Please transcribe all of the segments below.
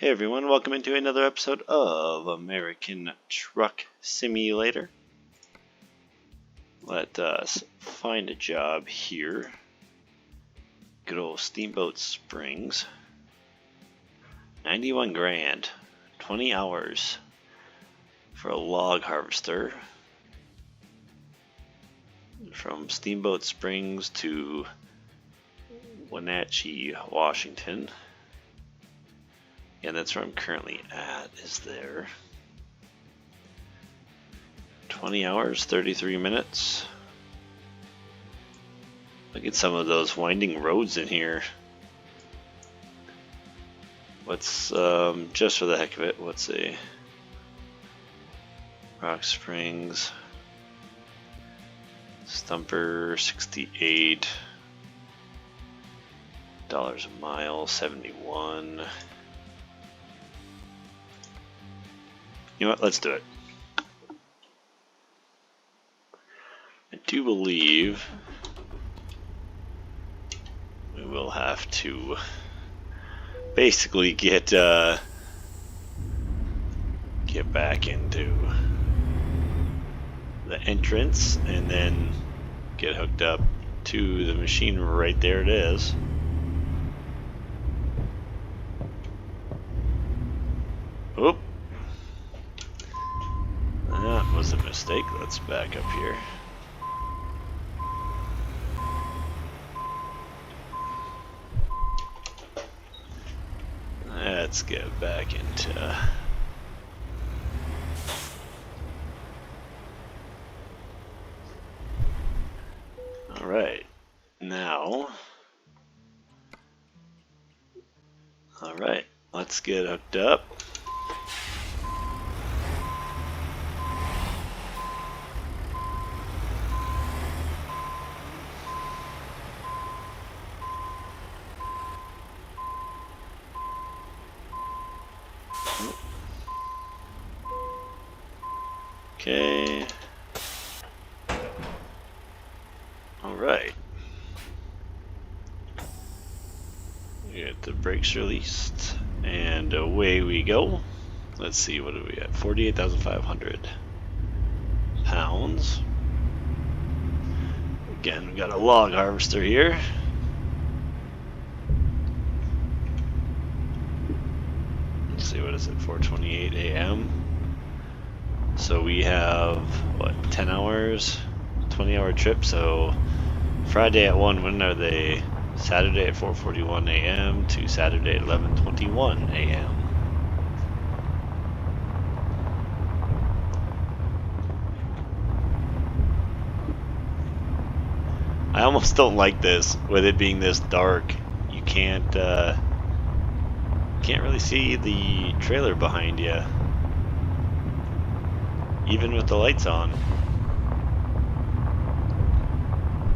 Hey everyone, welcome into another episode of American Truck Simulator. Let us find a job here. Good old Steamboat Springs. 91 grand, 20 hours for a log harvester. From Steamboat Springs to Wenatchee, Washington. Yeah, that's where I'm currently at, is there. 20 hours, 33 minutes. Look at some of those winding roads in here. What's, just for the heck of it, what's a Rock Springs, Stumper, $68 a mile, 71. You know what, let's do it. I do believe we will have to basically get back into the entrance and then get hooked up to the machine right there. It is. Oop. That was a mistake. Let's back up here. Let's get back into alright. Now alright, let's get hooked up. Okay. Alright. We get the brakes released and away we go. Let's see, what do we have? 48,500 pounds. Again, we got a log harvester here. Let's see, what is it? 4:28 a.m. So we have, what, 10 hours, 20-hour trip, so Friday at 1, when are they? Saturday at 4:41 a.m. to Saturday at 11:21 a.m. I almost don't like this, with it being this dark. You can't really see the trailer behind you. Even with the lights on.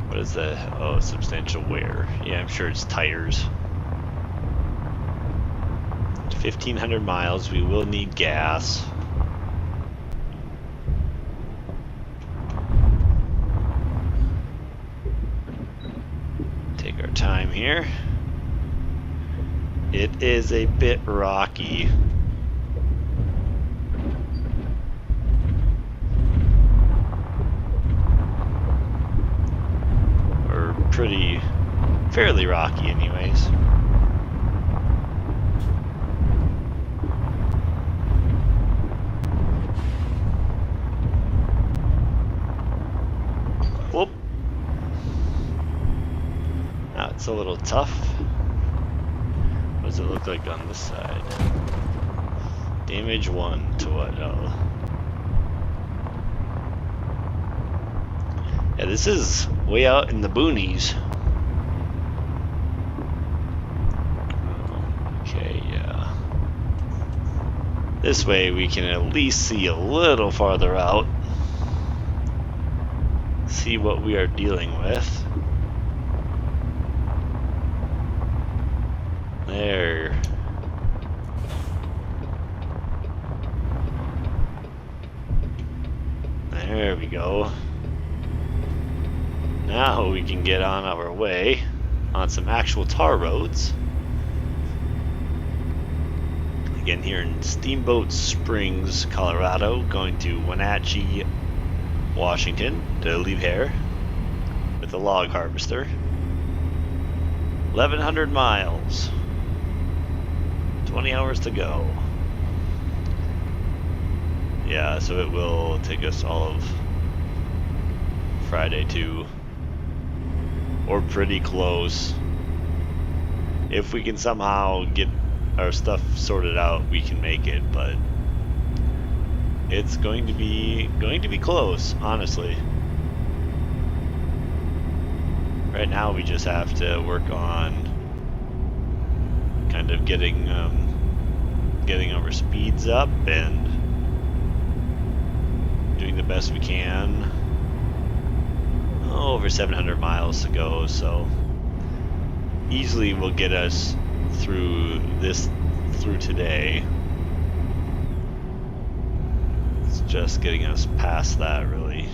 What is that? Oh, substantial wear. Yeah, I'm sure it's tires. 1,500 miles. We will need gas. Take our time here. It is a bit rocky. Fairly rocky anyways. Whoop. Now it's a little tough. What does it look like on this side? Damage 1 to what? Oh. Yeah, this is way out in the boonies. This way we can at least see a little farther out. See what we are dealing with. There. There we go. Now we can get on our way on some actual tar roads. again here in Steamboat Springs, Colorado, going to Wenatchee, Washington to leave here with a log harvester. 1,100 miles, 20 hours to go. Yeah, so it will take us all of Friday too, or pretty close. If we can somehow get our stuff sorted out, we can make it, but it's going to be close, honestly. Right now we just have to work on kind of getting our speeds up and doing the best we can. Over 700 miles to go, so easily will get us through today. It's just getting us past that, really.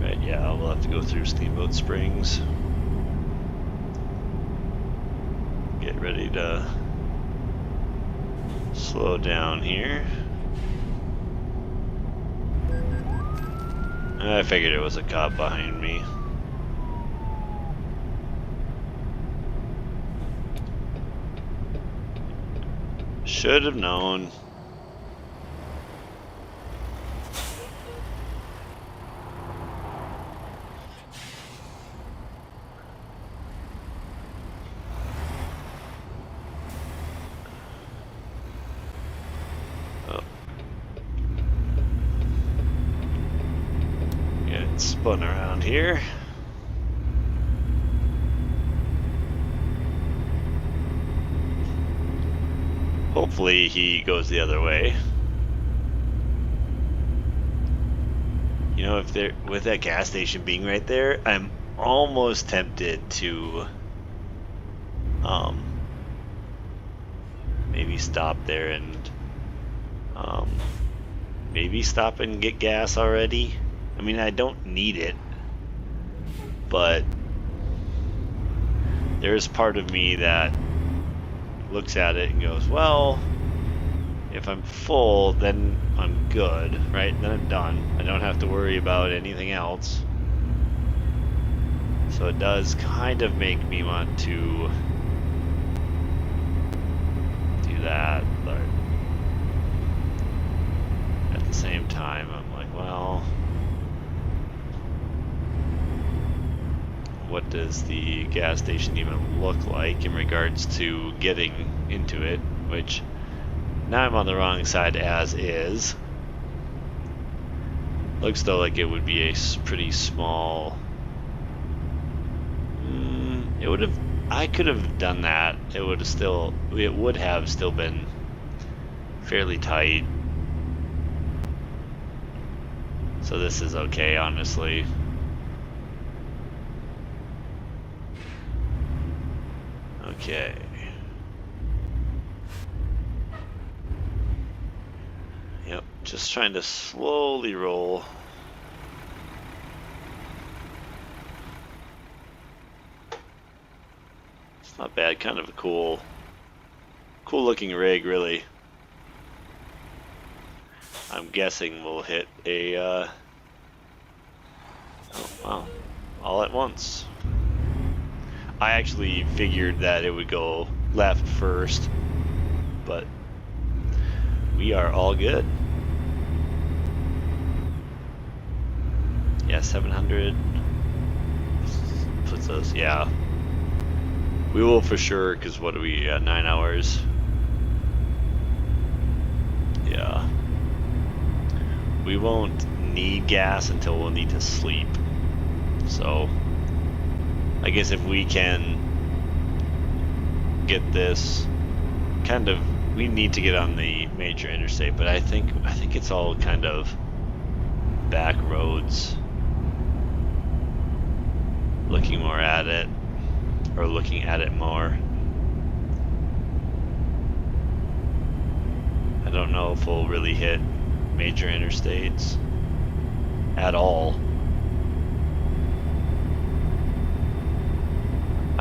Right, yeah, we'll have to go through Steamboat Springs. Get ready to slow down here. I figured it was a cop behind me. Should have known. Spun around here. Hopefully he goes the other way. You know, if there, with that gas station being right there, I'm almost tempted to maybe stop there and maybe stop and get gas already. I mean, I don't need it, but there's part of me that looks at it and goes, well, if I'm full, then I'm good, right? Then I'm done. I don't have to worry about anything else. So it does kind of make me want to do that, but at the same time, I'm like, well, what does the gas station even look like in regards to getting into it, which now I'm on the wrong side as is. Looks though like it would be a pretty small, it would have, I could have done that. It would have still been fairly tight. So this is okay, honestly. Okay. Yep, just trying to slowly roll. It's not bad, kind of a cool looking rig, really. I'm guessing we'll hit a, oh wow, all at once. I actually figured that it would go left first, but we are all good. Yeah, 700 puts us, yeah. We will for sure, because what are we at, 9 hours? Yeah. We won't need gas until we'll need to sleep. So I guess if we can get this kind of, we need to get on the major interstate, but I think it's all kind of back roads. Looking more at it, or looking at it more. I don't know if we'll really hit major interstates at all.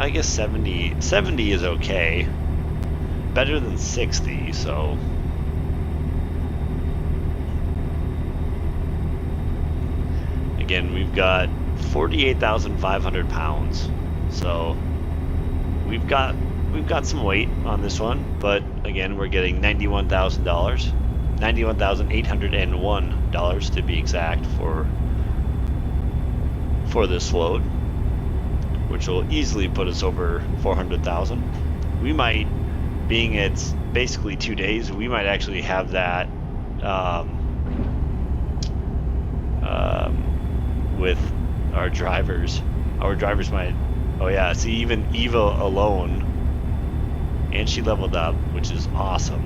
I guess 70 is okay. Better than 60, so. Again, we've got 48,500 pounds. So we've got some weight on this one, but again, we're getting $91,000, $91,801 to be exact for this load, which will easily put us over 400,000. We might, being it's basically 2 days, we might actually have that with our drivers. Our drivers might. Oh yeah, see, even Eva alone, and she leveled up, which is awesome.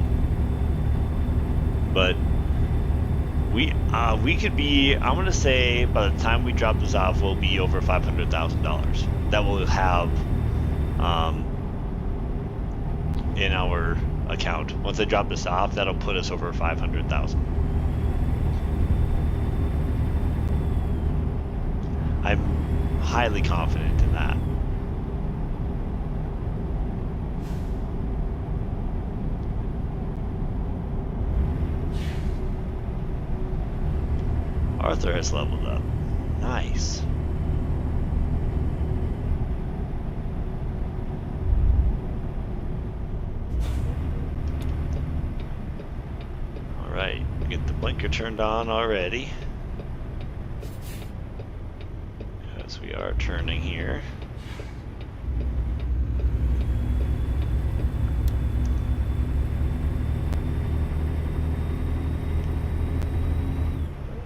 But we could be, I'm gonna say, by the time we drop this off, we'll be over $500,000. That will have in our account. Once I drop this off, that'll put us over 500,000. I'm highly confident in that. Arthur has leveled up. Nice. Alright, get the blinker turned on already. As we are turning here.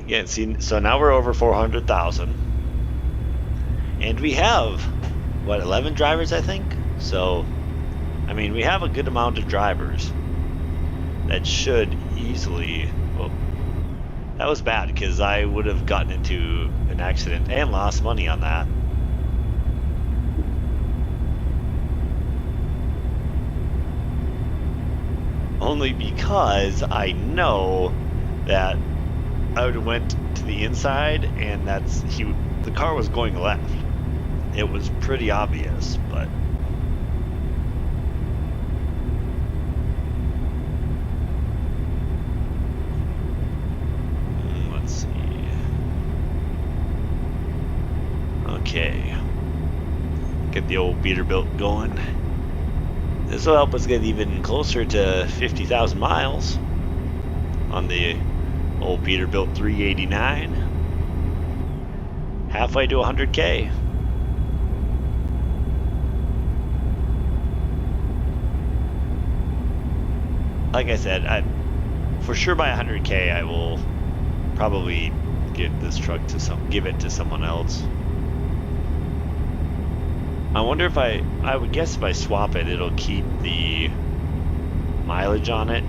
Again, see, so now we're over 400,000, and we have what, 11 drivers, I think. So, I mean, we have a good amount of drivers that should easily. Well, that was bad because I would have gotten into an accident and lost money on that. Only because I know that I would have went to the inside, and the car was going left. It was pretty obvious, but let's see. Okay, get the old Peterbilt going. This will help us get even closer to 50,000 miles on the old Peterbilt 389. Halfway to 100K. Like I said, for sure by 100K I will probably give this truck to give it to someone else. I wonder if I would guess if I swap it, it'll keep the mileage on it.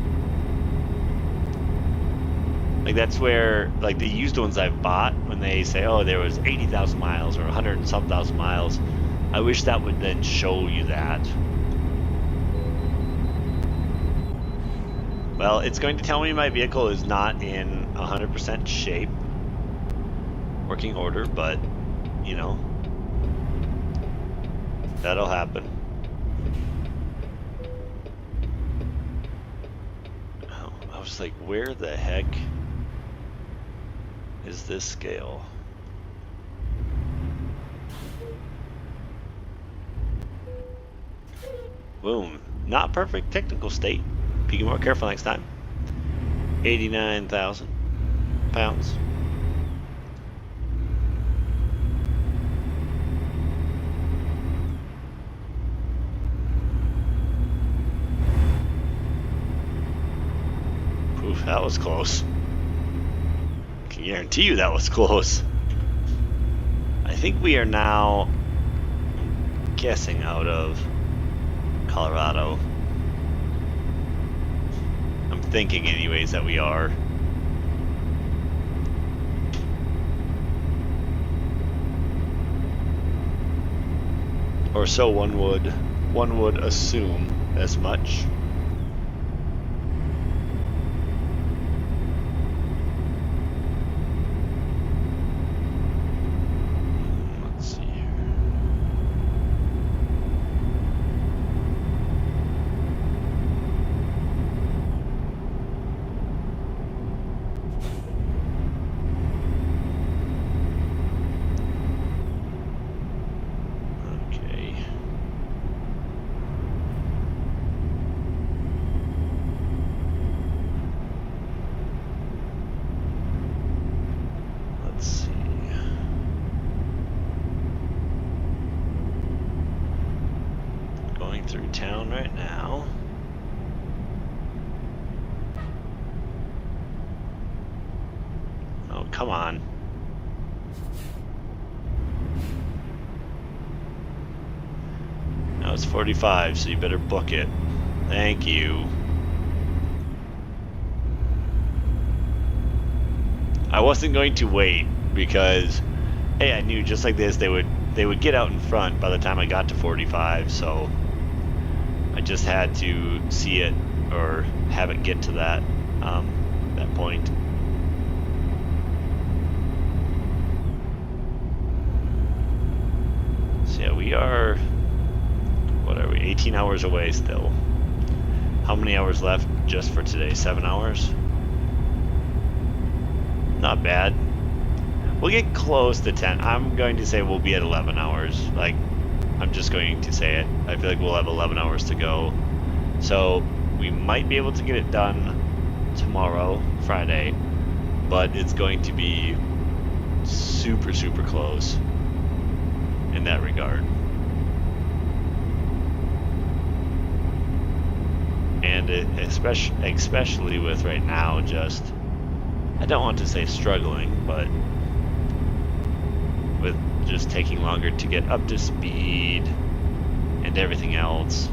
Like, that's where, like, the used ones I've bought, when they say, oh, there was 80,000 miles or 100 and some thousand miles, I wish that would then show you that. Well, it's going to tell me my vehicle is not in 100% shape, working order, but, you know, that'll happen. Oh, I was like, where the heck is this scale? Boom. Not perfect technical state. Be more careful next time. 89,000 pounds. Oof, that was close. I can guarantee you that was close. I think we are now, I'm guessing, out of Colorado. I'm thinking anyways that we are. Or so one would assume as much. Let's see here. it's 45, so you better book it. Thank you. I wasn't going to wait because, hey, I knew just like this they would get out in front by the time I got to 45, so I just had to see it or have it get to that point. So yeah, we are, what are we, 18 hours away still. How many hours left just for today? 7 hours? Not bad. We'll get close to 10. I'm going to say we'll be at 11 hours. Like, I'm just going to say it. I feel like we'll have 11 hours to go. So we might be able to get it done tomorrow, Friday, but it's going to be super, super close in that regard. And especially with right now, just, I don't want to say struggling, but with just taking longer to get up to speed and everything else,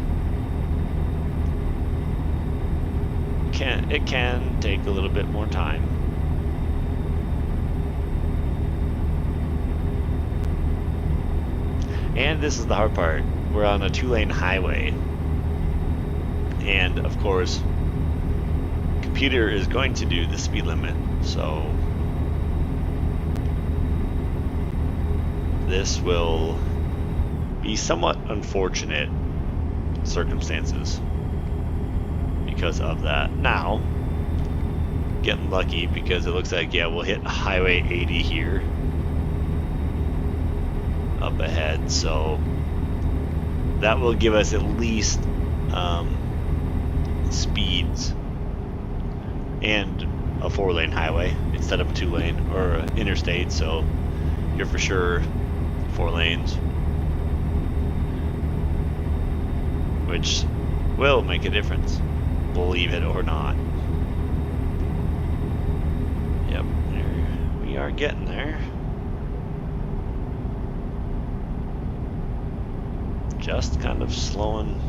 it can take a little bit more time. And this is the hard part. We're on a 2-lane highway. And of course, computer is going to do the speed limit. So this will be somewhat unfortunate circumstances because of that. Now, getting lucky because it looks like, yeah, we'll hit Highway 80 here up ahead, so that will give us at least speeds and a 4-lane highway instead of a 2-lane or interstate, so you're for sure 4 lanes, which will make a difference, believe it or not. Yep, we are getting there. Just kind of slowing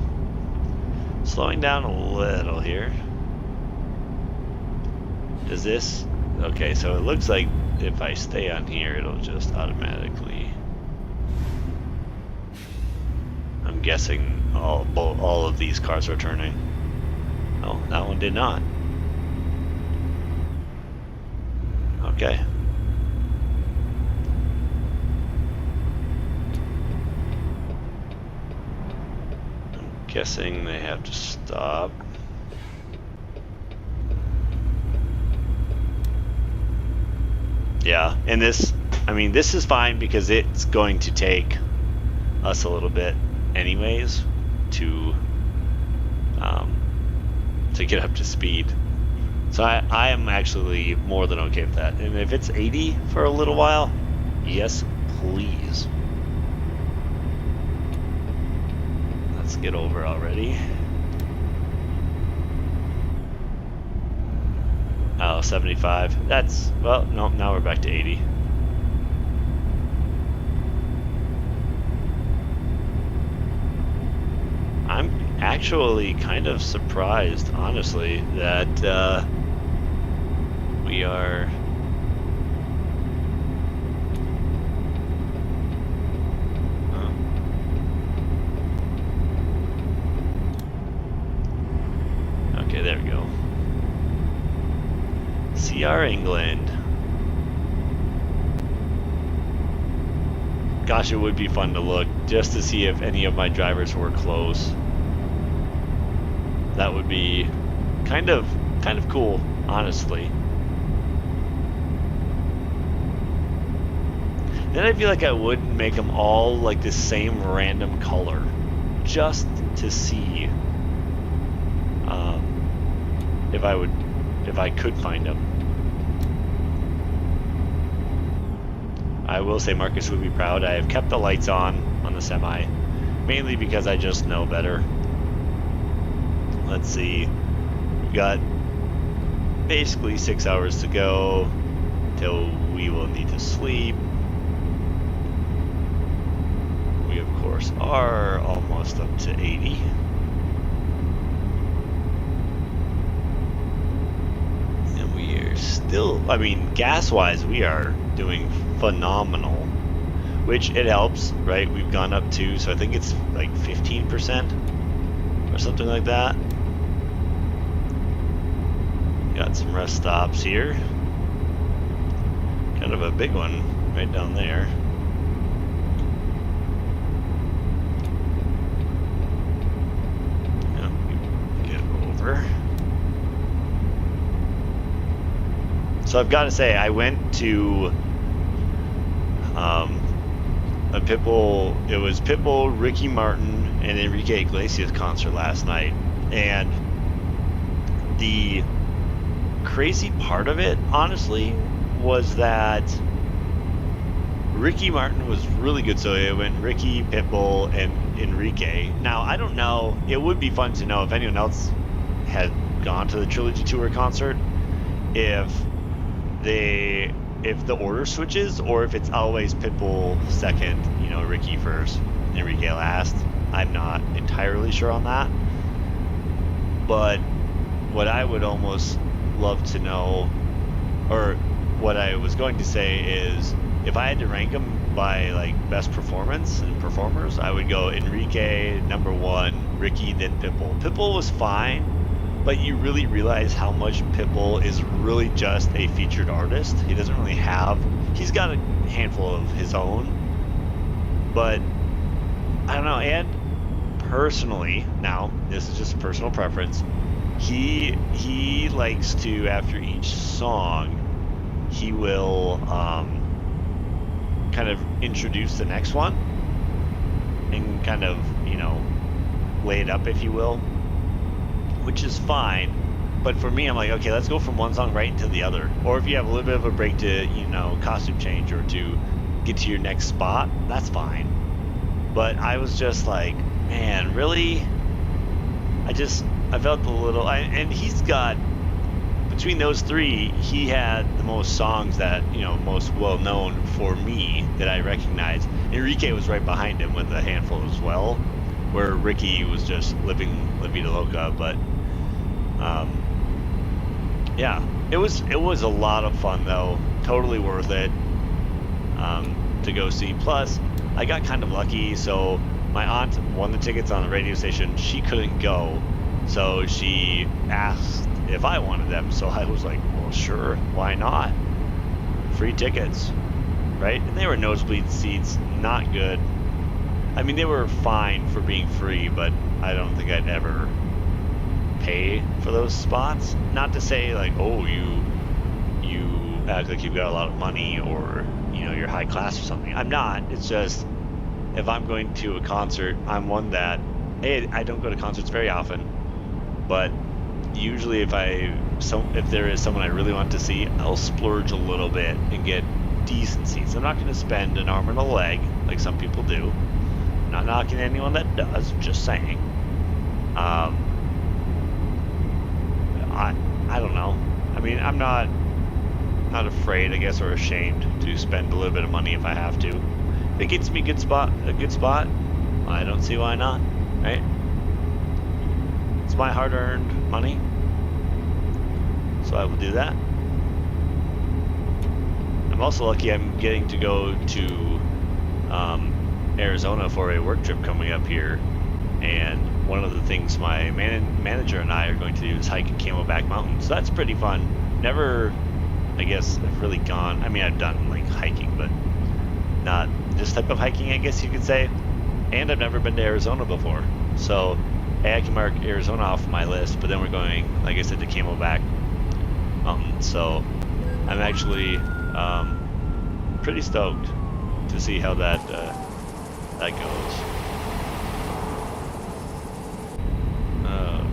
down a little here. Is this okay? So it looks like if I stay on here, it'll just automatically, I'm guessing all of these cars are turning. Oh, that one did not. Okay. I'm guessing they have to stop. Yeah, and this, I mean, this is fine because it's going to take us a little bit anyways to get up to speed. So I am actually more than okay with that. And if it's 80 for a little while, yes, please. Let's get over already. Oh, 75. That's, well, no, now we're back to 80. I'm actually kind of surprised, honestly, that we are... Okay, there we go. CR England. Gosh, it would be fun to look just to see if any of my drivers were close. That would be kind of cool, honestly. Then I feel like I wouldn't make them all like the same random color, just to see if I could find them. I will say Marcus would be proud. I have kept the lights on the semi, mainly because I just know better. Let's see, we got basically 6 hours to go till we will need to sleep. We of course course, are almost up to 80. And we are still, I mean, gas-wise, we are doing phenomenal, which it helps, right? We've gone up to, so I think it's like 15% or something like that. Got some rest stops here. Kind of a big one right down there. Get over. So I've got to say, I went to a Pitbull. It was Pitbull, Ricky Martin, and Enrique Iglesias concert last night, and the crazy part of it, honestly, was that Ricky Martin was really good. So it went Ricky, Pitbull, and Enrique. Now, I don't know, it would be fun to know if anyone else had gone to the Trilogy Tour concert, if the order switches, or if it's always Pitbull second, you know, Ricky first, Enrique last. I'm not entirely sure on that. But what I would almost love to know, or what I was going to say is, if I had to rank them by like best performance and performers, I would go Enrique number 1, Ricky, then Pitbull. Pitbull was fine, but you really realize how much Pitbull is really just a featured artist. He doesn't really have, he's got a handful of his own, but I don't know. And personally, now this is just a personal preference, he likes to, after each song, he will kind of introduce the next one and kind of, you know, lay it up, if you will, which is fine. But for me, I'm like, okay, let's go from one song right into the other. Or if you have a little bit of a break to, you know, costume change or to get to your next spot, that's fine. But I was just like, man, really? I felt a little, and he's got, between those three, he had the most songs that, you know, most well known for me that I recognize. Enrique was right behind him with a handful as well, where Ricky was just living La Vida Loca. But yeah, it was a lot of fun though, totally worth it to go see. Plus, I got kind of lucky, so my aunt won the tickets on the radio station. She couldn't go, so she asked if I wanted them, so I was like, well, sure, why not? Free tickets, right? And they were nosebleed seats, not good. I mean, they were fine for being free, but I don't think I'd ever pay for those spots. Not to say like, oh, you act like you've got a lot of money, or, you know, you're high class or something. I'm not. It's just, if I'm going to a concert, I'm one that, hey, I don't go to concerts very often, but usually if there is someone I really want to see, I'll splurge a little bit and get decent seats. I'm not going to spend an arm and a leg like some people do. I'm not knocking anyone that does, just saying. I don't know. I mean, I'm not afraid, I guess, or ashamed to spend a little bit of money if I have to. If it gets me a good spot, I don't see why not, right? It's my hard-earned money, so I will do that. I'm also lucky I'm getting to go to Arizona for a work trip coming up here, and one of the things my manager and I are going to do is hike Camelback Mountain, so that's pretty fun. Never, I guess, I've really gone, I mean, I've done like hiking, but not this type of hiking, I guess you could say, and I've never been to Arizona before, so hey, I can mark Arizona off my list. But then we're going, like I said, to Camelback Mountain, so I'm actually pretty stoked to see how that goes.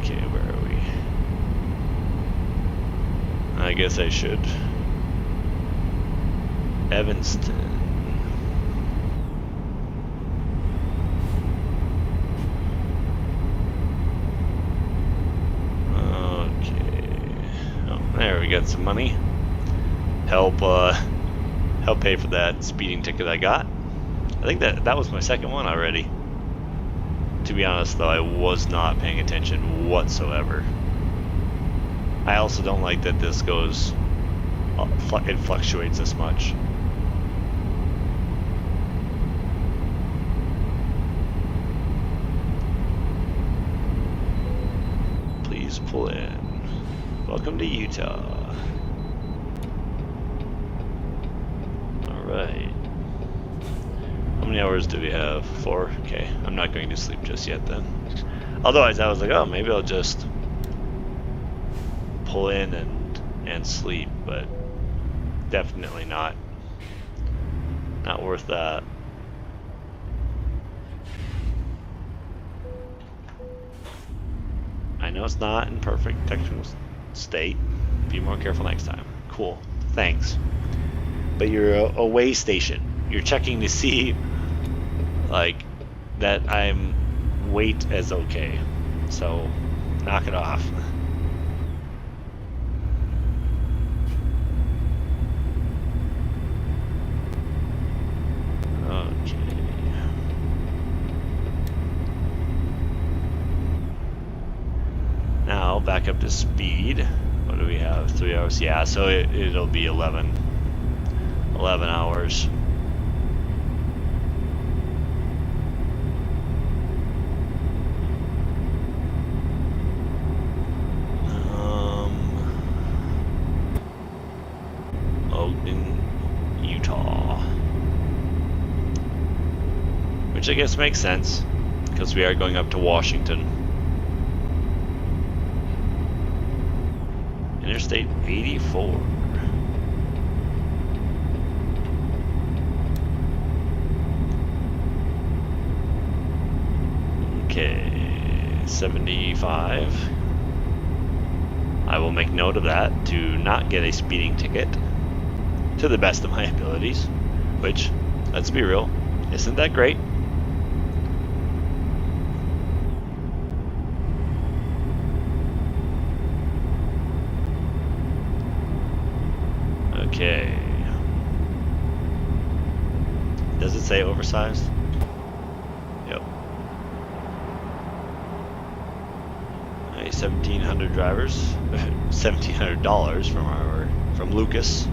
Okay, where are we? I guess I should. Evanston. There, we got some money. Help pay for that speeding ticket I got. I think that was my second one already. To be honest though, I was not paying attention whatsoever. I also don't like that this goes, it fluctuates this much. Please pull in. Welcome to Utah. Alright. How many hours do we have? 4? Okay, I'm not going to sleep just yet then. Otherwise I was like, oh, maybe I'll just pull in and sleep, but definitely not worth that. I know it's not in perfect technical state. Be more careful next time. Cool, thanks. But you're a way station. You're checking to see like that I'm weight as okay. So knock it off. Now back up to speed. What do we have? 3 hours? Yeah, so it'll be 11 hours. Ogden, Utah. Which I guess makes sense, because we are going up to Washington. Interstate 84. Okay, 75. I will make note of that to not get a speeding ticket to the best of my abilities, which, let's be real, isn't that great. Okay. Does it say oversized? Yep. Hey, 1,700 drivers, $1,700 from Lucas,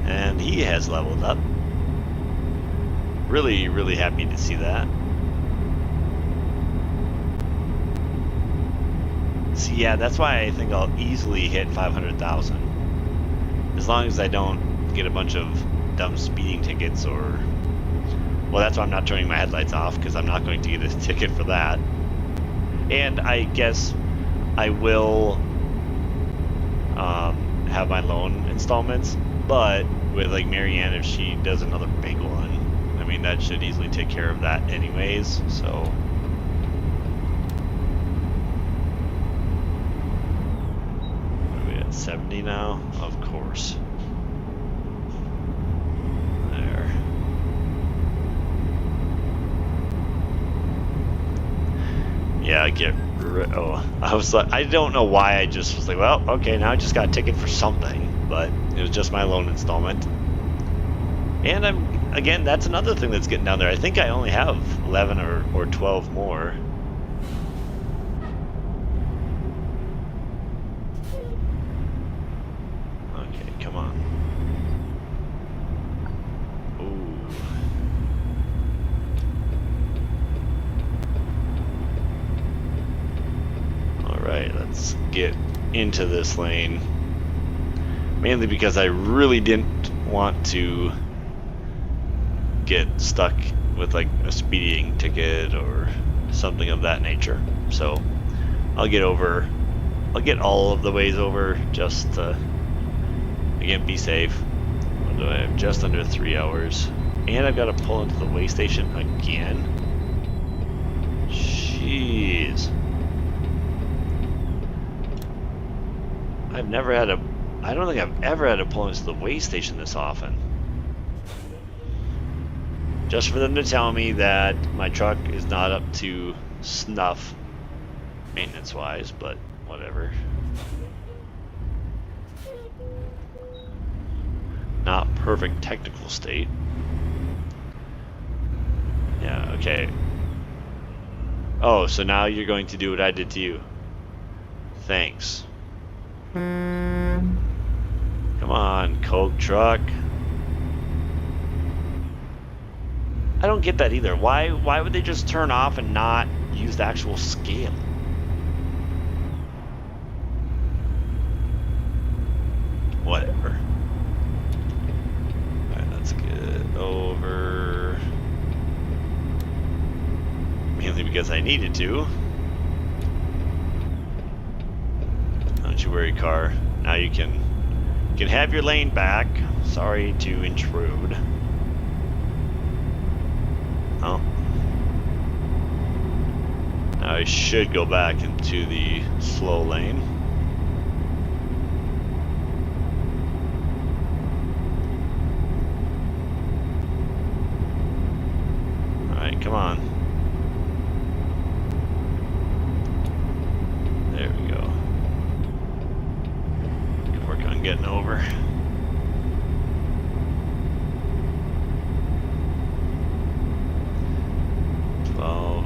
and he has leveled up. Really, really happy to see that. See, yeah, that's why I think I'll easily hit 500,000. As long as I don't get a bunch of dumb speeding tickets or... Well, that's why I'm not turning my headlights off, because I'm not going to get a ticket for that. And I guess I will have my loan installments, but with like Marianne, if she does another big one, I mean, that should easily take care of that anyways, so... What are we at, 70 now? Of course. There. Yeah, I was like, I don't know why I just was like, well, okay, now I just got a ticket for something, but it was just my loan installment. And again, that's another thing that's getting down there. I think I only have 11 or 12 more. Okay, come on. Alright, let's get into this lane. Mainly because I really didn't want to get stuck with like a speeding ticket or something of that nature. So I'll get all of the ways over just to, again, be safe. What do I have? Just under 3 hours. And I've got to pull into the way station again. Jeez. I don't think I've ever had to pull into the way station this often. Just for them to tell me that my truck is not up to snuff maintenance-wise, but whatever. Not perfect technical state. Yeah, okay. Oh, so now you're going to do what I did to you. Thanks. Come on, Coke truck. I don't get that either. Why would they just turn off and not use the actual scale? Whatever. Alright, let's get over. Mainly because I needed to. Don't you worry, car. Now you can have your lane back. Sorry to intrude. Oh. Now I should go back into the slow lane. Alright, come on. There we go. Can work on getting over.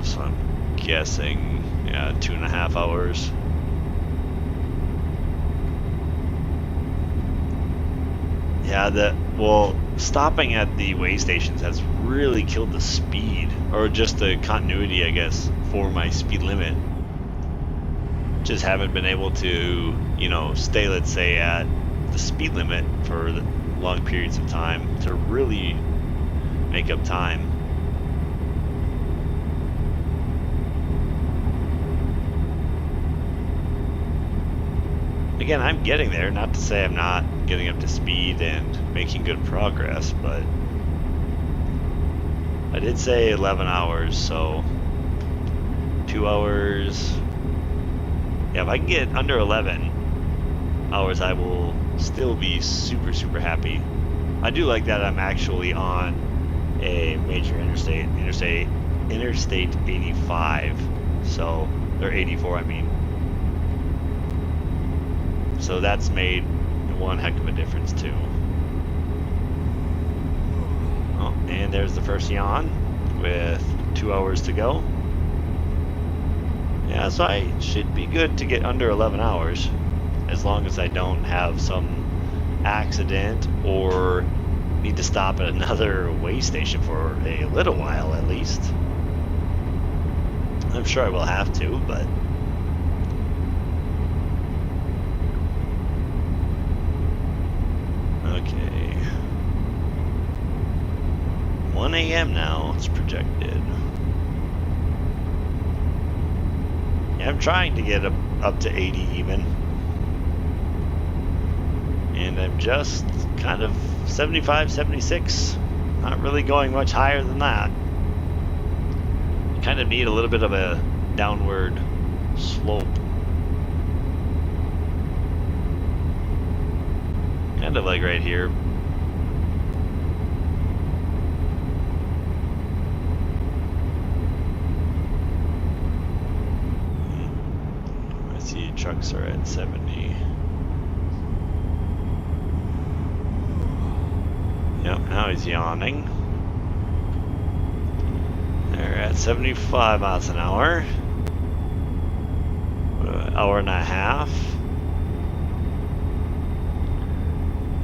So I'm guessing, yeah, 2.5 hours. Yeah, well, stopping at the way stations has really killed the speed, or just the continuity, I guess, for my speed limit. Just haven't been able to, you know, stay, let's say, at the speed limit for long periods of time to really make up time. Again, I'm getting there, not to say I'm not getting up to speed and making good progress, but I did say 11 hours, so 2 hours. Yeah, if I can get under 11 hours, I will still be super, super happy. I do like that I'm actually on a major interstate 85, so, or 84, I mean. So that's made one heck of a difference too. Oh, and there's the first yawn with 2 hours to go. Yeah, so I should be good to get under 11 hours as long as I don't have some accident or need to stop at another way station for a little while at least. I'm sure I will have to, but okay. 1 a.m. now, it's projected. Yeah, I'm trying to get up to 80 even. And I'm just kind of 75, 76. Not really going much higher than that. Kind of need a little bit of a downward slope. Kind of like right here. I see trucks are at 70. Yep, now he's yawning. They're at 75 miles an hour. Hour and a half.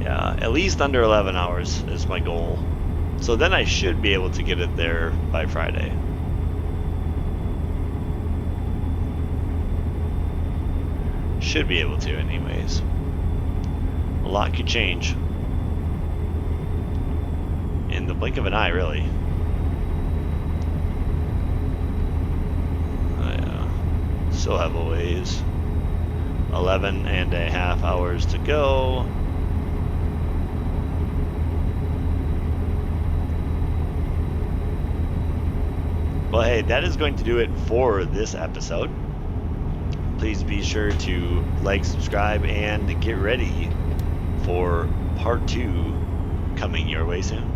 Yeah, at least under 11 hours is my goal. So then I should be able to get it there by Friday. Should be able to anyways. A lot could change in the blink of an eye, really. Still have a ways. 11.5 hours to go. Well, hey, that is going to do it for this episode. Please be sure to like, subscribe, and get ready for part 2 coming your way soon.